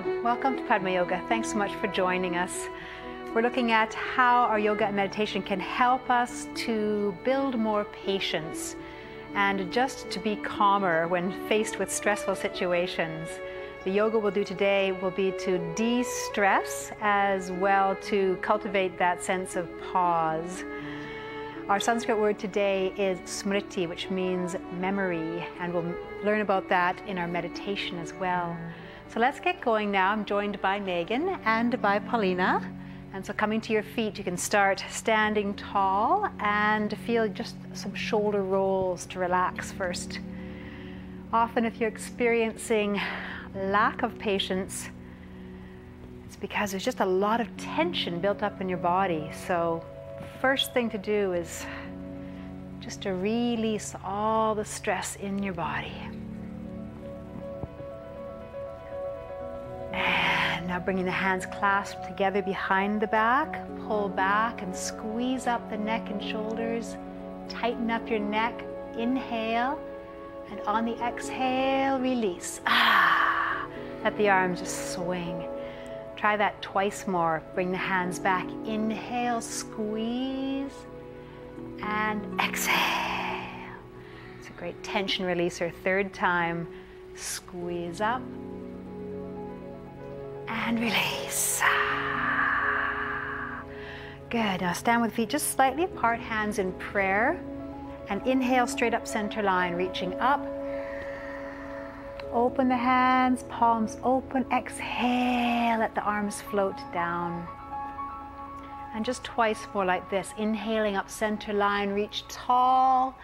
Hello, welcome to Padma Yoga. Thanks so much for joining us. We're looking at how our yoga and meditation can help us to build more patience and just to be calmer when faced with stressful situations. The yoga we'll do today will be to de-stress as well to cultivate that sense of pause. Our Sanskrit word today is smriti, which means memory, and we'll learn about that in our meditation as well. So let's get going now. I'm joined by Megan and by Paulina. And so coming to your feet, you can start standing tall and feel just some shoulder rolls to relax first. Often if you're experiencing lack of patience, it's because there's just a lot of tension built up in your body. So first thing to do is just to release all the stress in your body. And now bringing the hands clasped together behind the back, pull back and squeeze up the neck and shoulders. Tighten up your neck, inhale, and on the exhale, release. Let the arms just swing. Try that twice more. Bring the hands back, inhale, squeeze, and exhale. It's a great tension releaser. Third time, squeeze up, and release. Good. Now stand with feet just slightly apart, hands in prayer. And inhale, straight up center line, reaching up. Open the hands, palms open. Exhale, let the arms float down. And just twice more like this. Inhaling up center line, reach tall.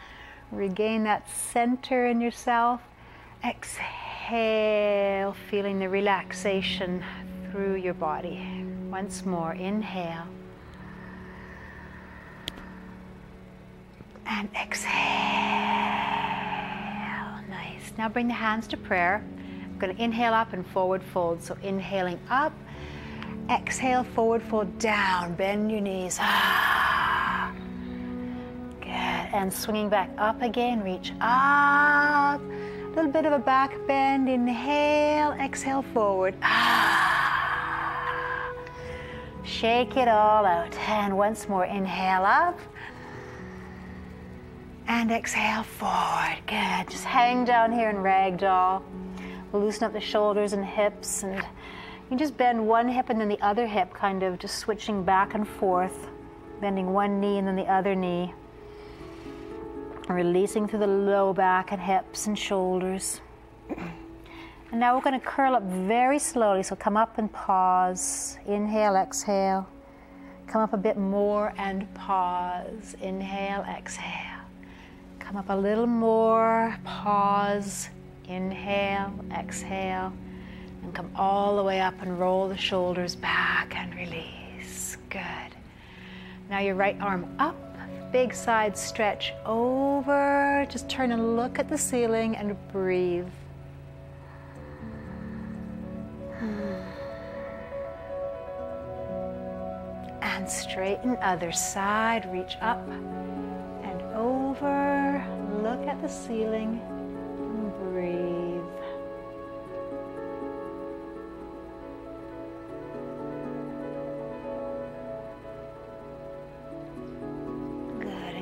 Regain that center in yourself. Exhale, feeling the relaxation through your body. Once more, inhale. And exhale. Nice. Now bring the hands to prayer. I'm going to inhale up and forward fold. So inhaling up, exhale, forward fold down. Bend your knees. Good. And swinging back up again, reach up. A little bit of a back bend. Inhale, exhale, forward. Shake it all out. And once more, inhale up. And exhale, forward. Good. Just hang down here in ragdoll. We'll loosen up the shoulders and hips. And you just bend one hip and then the other hip, kind of just switching back and forth. Bending one knee and then the other knee. Releasing through the low back and hips and shoulders. And now we're going to curl up very slowly. So come up and pause. Inhale, exhale. Come up a bit more and pause. Inhale, exhale. Come up a little more, pause. Inhale, exhale. And come all the way up and roll the shoulders back and release. Good. Now your right arm up. Big side stretch over. Just turn and look at the ceiling and breathe. And straighten other side. Reach up and over. Look at the ceiling and breathe.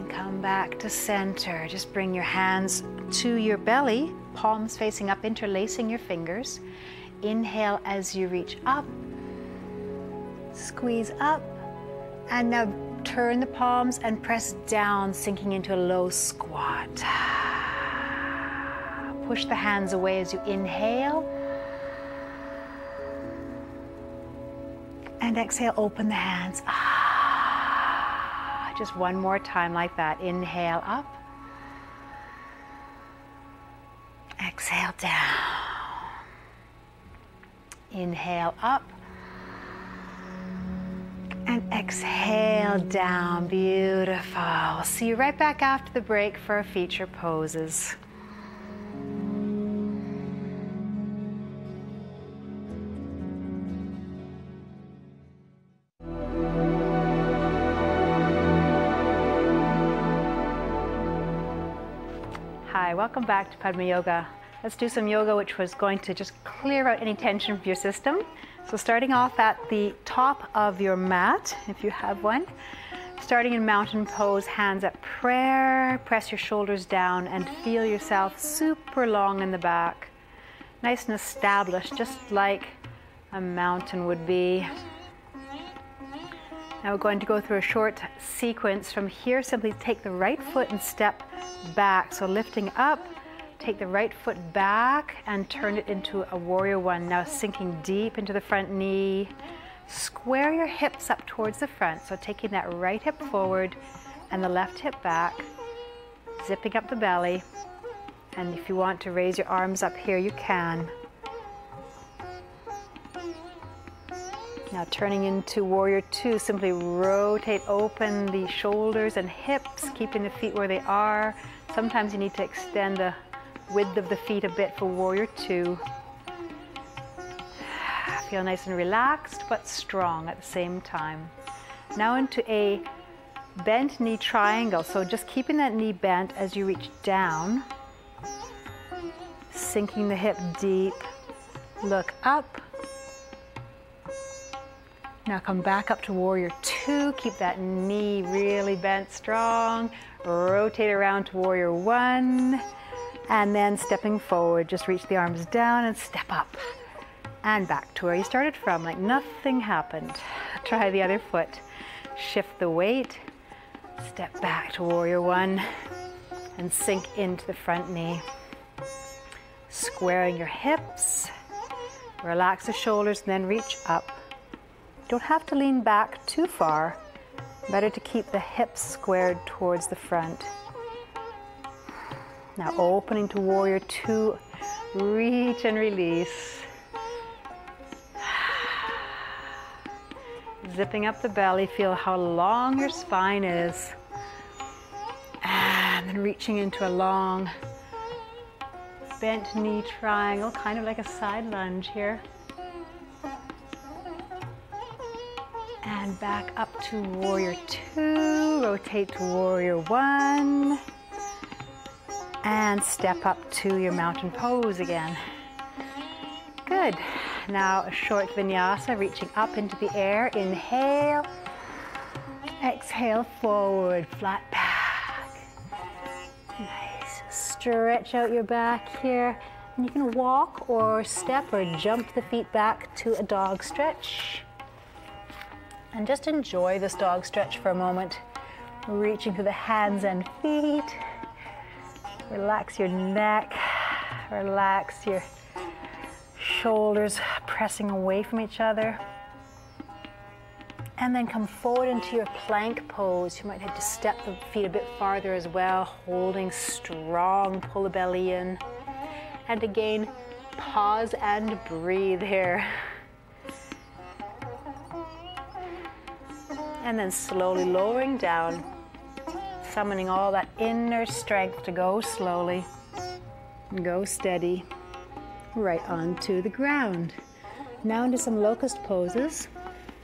Come back to center. Just bring your hands to your belly, palms facing up, interlacing your fingers. Inhale as you reach up. Squeeze up. And now turn the palms and press down, sinking into a low squat. Push the hands away as you inhale. And exhale, open the hands. Just one more time like that. Inhale up. Exhale down. Inhale up. And exhale down. Beautiful. We'll see you right back after the break for our feature poses. Hi, welcome back to Padma Yoga. Let's do some yoga which was going to just clear out any tension from your system. So starting off at the top of your mat, if you have one. Starting in mountain pose, hands at prayer, press your shoulders down and feel yourself super long in the back. Nice and established, just like a mountain would be. Now we're going to go through a short sequence. From here, simply take the right foot and step back. So lifting up, take the right foot back and turn it into a warrior one. Now sinking deep into the front knee. Square your hips up towards the front. So taking that right hip forward and the left hip back. Zipping up the belly. And if you want to raise your arms up here, you can. Now turning into warrior two, simply rotate open the shoulders and hips, keeping the feet where they are. Sometimes you need to extend the width of the feet a bit for warrior two. Feel nice and relaxed but strong at the same time. Now into a bent knee triangle. So just keeping that knee bent as you reach down. Sinking the hip deep. Look up. Now come back up to warrior two. Keep that knee really bent strong. Rotate around to warrior one. And then stepping forward, just reach the arms down and step up. And back to where you started from, like nothing happened. Try the other foot. Shift the weight. Step back to warrior one. And sink into the front knee. Squaring your hips. Relax the shoulders and then reach up. Don't have to lean back too far. Better to keep the hips squared towards the front. Now opening to warrior two, reach and release. Zipping up the belly, feel how long your spine is. And then reaching into a long bent knee triangle, kind of like a side lunge here. And back up to warrior two, rotate to warrior one, and step up to your mountain pose again. Good. Now a short vinyasa, reaching up into the air. Inhale, exhale, forward, flat back. Nice. Stretch out your back here. And you can walk or step or jump the feet back to a dog stretch. And just enjoy this dog stretch for a moment. Reaching through the hands and feet. Relax your neck. Relax your shoulders pressing away from each other. And then come forward into your plank pose. You might have to step the feet a bit farther as well, holding strong, pull the belly in. And again, pause and breathe here. And then slowly lowering down, summoning all that inner strength to go slowly, go steady, right onto the ground. Now into some locust poses.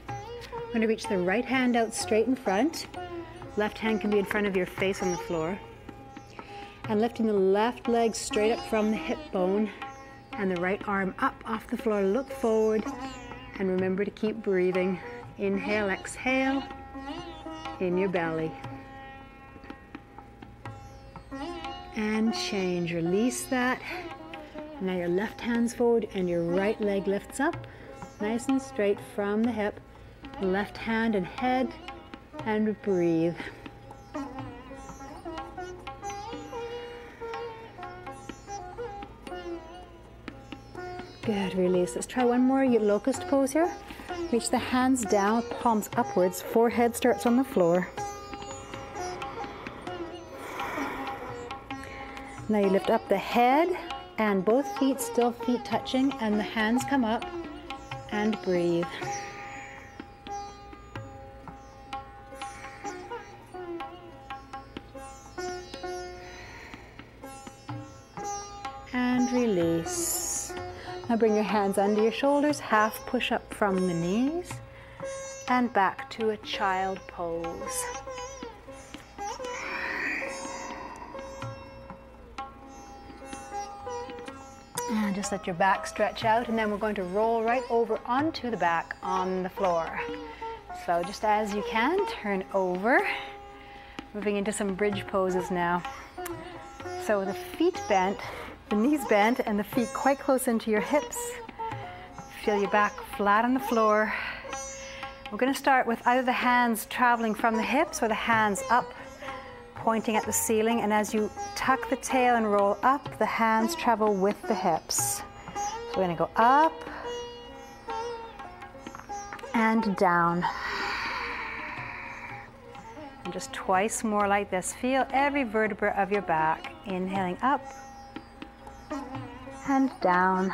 I'm going to reach the right hand out straight in front. Left hand can be in front of your face on the floor. And lifting the left leg straight up from the hip bone and the right arm up off the floor. Look forward and remember to keep breathing. Inhale, exhale, in your belly. And change, release that. Now your left hand's forward and your right leg lifts up, nice and straight from the hip. Left hand and head, and breathe. Good, release. Let's try one more locust pose here. Reach the hands down, palms upwards, forehead starts on the floor. Now you lift up the head and both feet, still feet touching, and the hands come up and breathe. And release. Now bring your hands under your shoulders, half push up from the knees, and back to a child pose. And just let your back stretch out, and then we're going to roll right over onto the back on the floor. So just as you can, turn over. Moving into some bridge poses now. So the feet bent, the knees bent, and the feet quite close into your hips. Feel your back flat on the floor. We're going to start with either the hands traveling from the hips or the hands up, pointing at the ceiling. And as you tuck the tail and roll up, the hands travel with the hips. So we're going to go up and down. And just twice more like this. Feel every vertebra of your back. Inhaling up and down.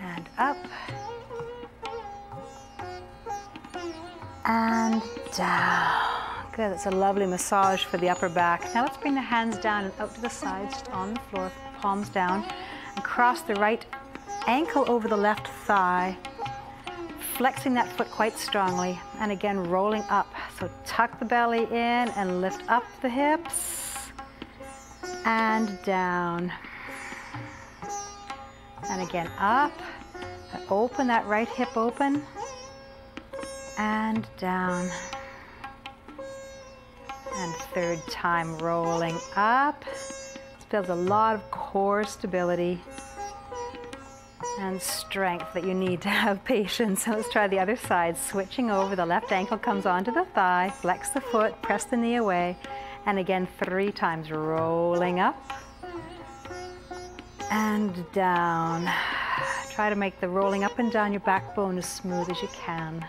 And up and down. Good, that's a lovely massage for the upper back. Now let's bring the hands down and out to the sides, just on the floor, palms down, and cross the right ankle over the left thigh, flexing that foot quite strongly, and again rolling up. So tuck the belly in and lift up the hips and down. And again up, open that right hip open and down. And third time rolling up. This builds a lot of core stability and strength that you need to have patience. So let's try the other side. Switching over, the left ankle comes onto the thigh, flex the foot, press the knee away, and again 3 times, rolling up and down. Try to make the rolling up and down your backbone as smooth as you can.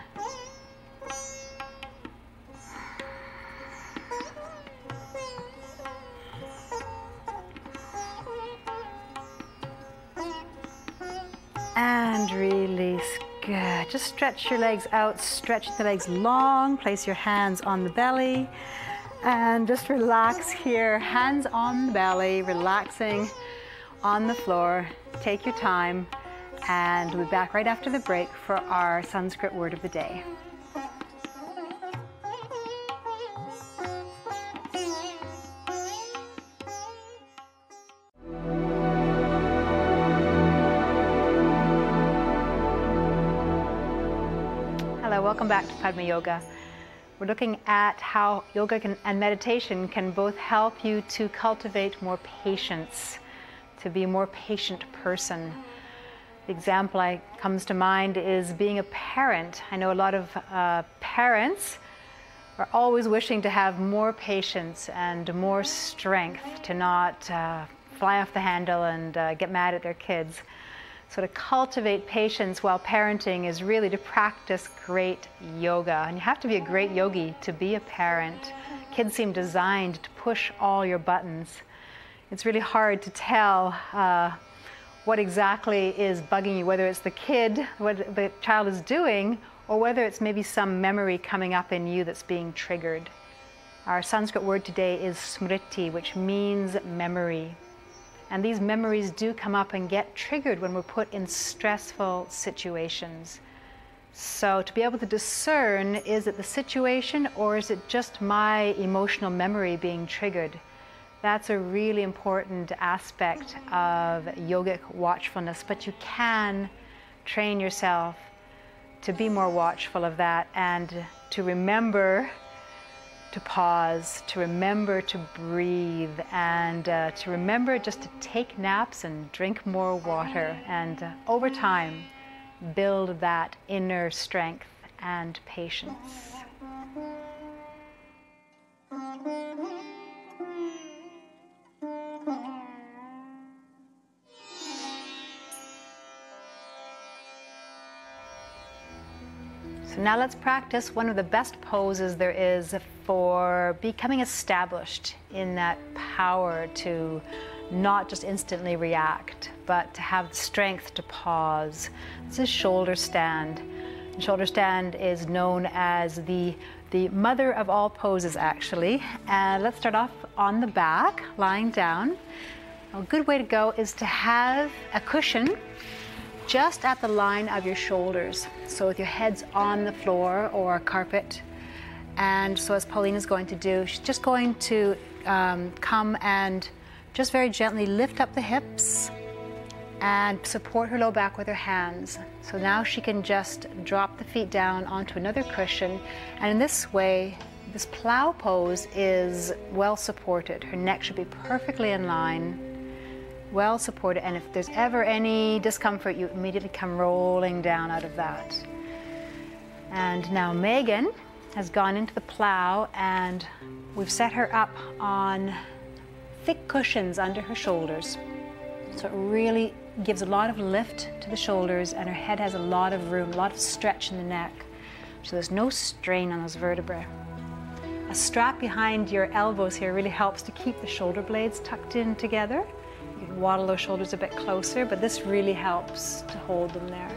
And release. Good. Just stretch your legs out, stretch the legs long, place your hands on the belly, and just relax here. Hands on the belly, relaxing on the floor. Take your time, and we'll be back right after the break for our Sanskrit word of the day. Welcome back to Padma Yoga. We're looking at how yoga and meditation can both help you to cultivate more patience, to be a more patient person. The example that comes to mind is being a parent. I know a lot of parents are always wishing to have more patience and more strength to not fly off the handle and get mad at their kids. So to cultivate patience while parenting is really to practice great yoga. And you have to be a great yogi to be a parent. Kids seem designed to push all your buttons. It's really hard to tell what exactly is bugging you, whether it's the kid, what the child is doing, or whether it's maybe some memory coming up in you that's being triggered. Our Sanskrit word today is smriti, which means memory. And these memories do come up and get triggered when we're put in stressful situations. So to be able to discern, is it the situation or is it just my emotional memory being triggered? That's a really important aspect of yogic watchfulness, but you can train yourself to be more watchful of that and to remember to pause, to remember to breathe, and to remember just to take naps and drink more water, and over time build that inner strength and patience. So now let's practice one of the best poses there is for becoming established in that power to not just instantly react, but to have the strength to pause. This is shoulder stand. Shoulder stand is known as the mother of all poses, actually. And let's start off on the back, lying down. A good way to go is to have a cushion just at the line of your shoulders. So with your heads on the floor or carpet. And so as Pauline is going to do, she's just going to come and just very gently lift up the hips and support her low back with her hands. So now she can just drop the feet down onto another cushion, and in this way, this plow pose is well supported. Her neck should be perfectly in line, well supported, and if there's ever any discomfort, you immediately come rolling down out of that. And now Megan has gone into the plow, and we've set her up on thick cushions under her shoulders. So it really gives a lot of lift to the shoulders, and her head has a lot of room, a lot of stretch in the neck. So there's no strain on those vertebrae. A strap behind your elbows here really helps to keep the shoulder blades tucked in together. You can waddle those shoulders a bit closer, but this really helps to hold them there.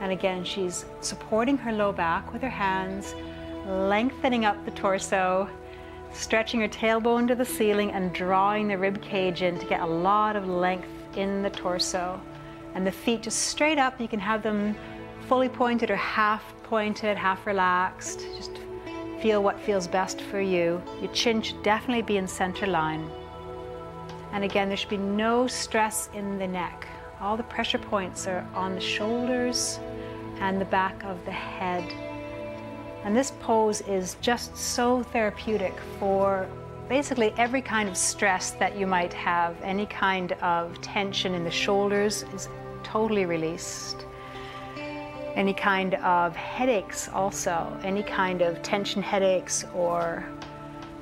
And again, she's supporting her low back with her hands, lengthening up the torso, stretching her tailbone to the ceiling and drawing the rib cage in to get a lot of length in the torso. And the feet just straight up. You can have them fully pointed or half pointed, half relaxed. Just feel what feels best for you. Your chin should definitely be in center line. And again, there should be no stress in the neck. All the pressure points are on the shoulders and the back of the head. And this pose is just so therapeutic for basically every kind of stress that you might have. Any kind of tension in the shoulders is totally released. Any kind of headaches also, any kind of tension headaches or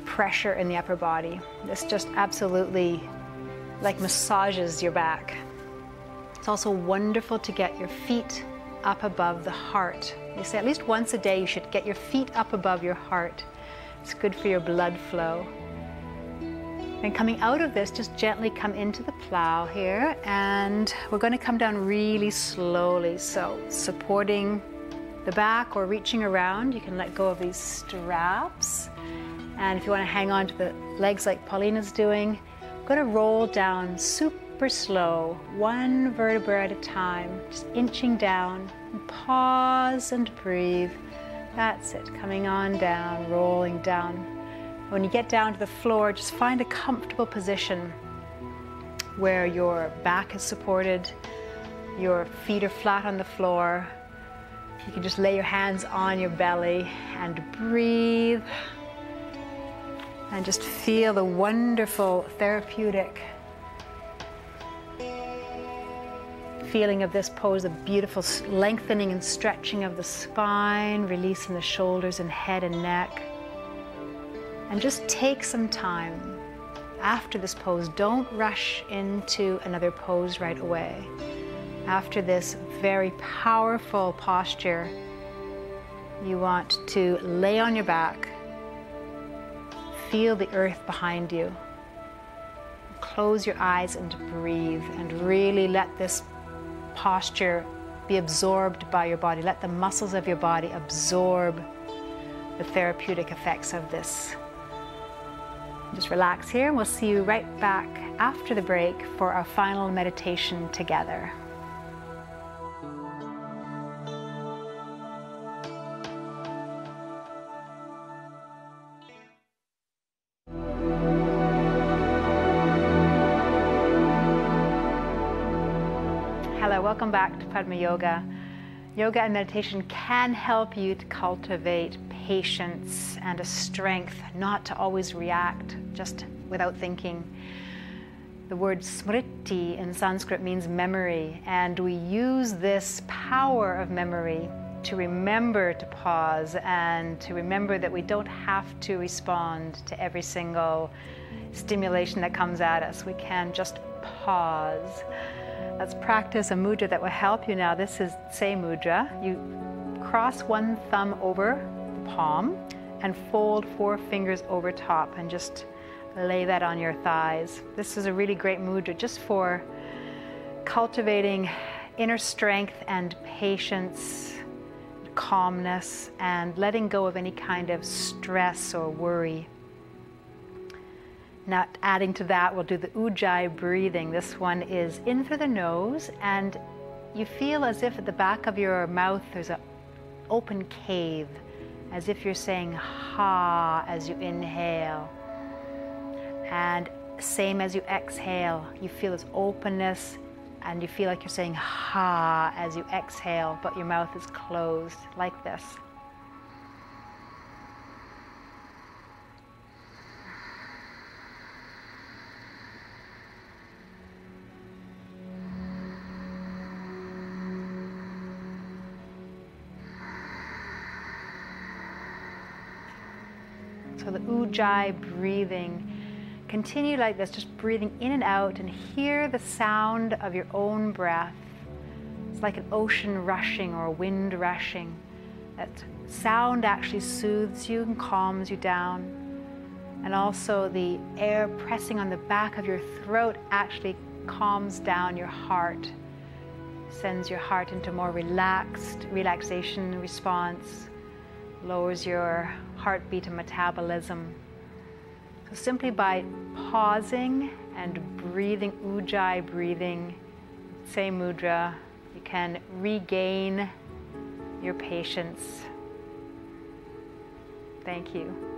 pressure in the upper body. This just absolutely like massages your back. It's also wonderful to get your feet up above the heart. They say at least once a day you should get your feet up above your heart. It's good for your blood flow. And coming out of this, just gently come into the plow here, and we're going to come down really slowly. So supporting the back or reaching around, you can let go of these straps. And if you want to hang on to the legs like Paulina's doing, we're going to roll down super slow, one vertebra at a time, just inching down. And pause and breathe. That's it, coming on down, rolling down. When you get down to the floor, just find a comfortable position where your back is supported, your feet are flat on the floor. You can just lay your hands on your belly and breathe. And just feel the wonderful therapeutic feeling of this pose, the beautiful lengthening and stretching of the spine, releasing the shoulders and head and neck. And just take some time after this pose. Don't rush into another pose right away. After this very powerful posture, you want to lay on your back, feel the earth behind you, close your eyes and breathe, and really let this posture be absorbed by your body. Let the muscles of your body absorb the therapeutic effects of this. Just relax here, and we'll see you right back after the break for our final meditation together. Hello, welcome back to Padma Yoga. Yoga and meditation can help you to cultivate patience and a strength not to always react just without thinking. The word smriti in Sanskrit means memory, and we use this power of memory to remember to pause and to remember that we don't have to respond to every single stimulation that comes at us. We can just pause. Let's practice a mudra that will help you now. This is Se mudra. You cross one thumb over the palm and fold 4 fingers over top and just lay that on your thighs. This is a really great mudra just for cultivating inner strength and patience, calmness, and letting go of any kind of stress or worry. Now, adding to that, we'll do the ujjayi breathing. This one is in through the nose, and you feel as if at the back of your mouth there's an open cave, as if you're saying ha as you inhale. And same as you exhale, you feel this openness, and you feel like you're saying ha as you exhale, but your mouth is closed, like this. So the ujjayi breathing, continue like this, just breathing in and out, and hear the sound of your own breath. It's like an ocean rushing or a wind rushing. That sound actually soothes you and calms you down. And also the air pressing on the back of your throat actually calms down your heart, sends your heart into more relaxation response, lowers your heartbeat and metabolism. So simply by pausing and breathing, ujjayi breathing, same mudra, you can regain your patience. Thank you.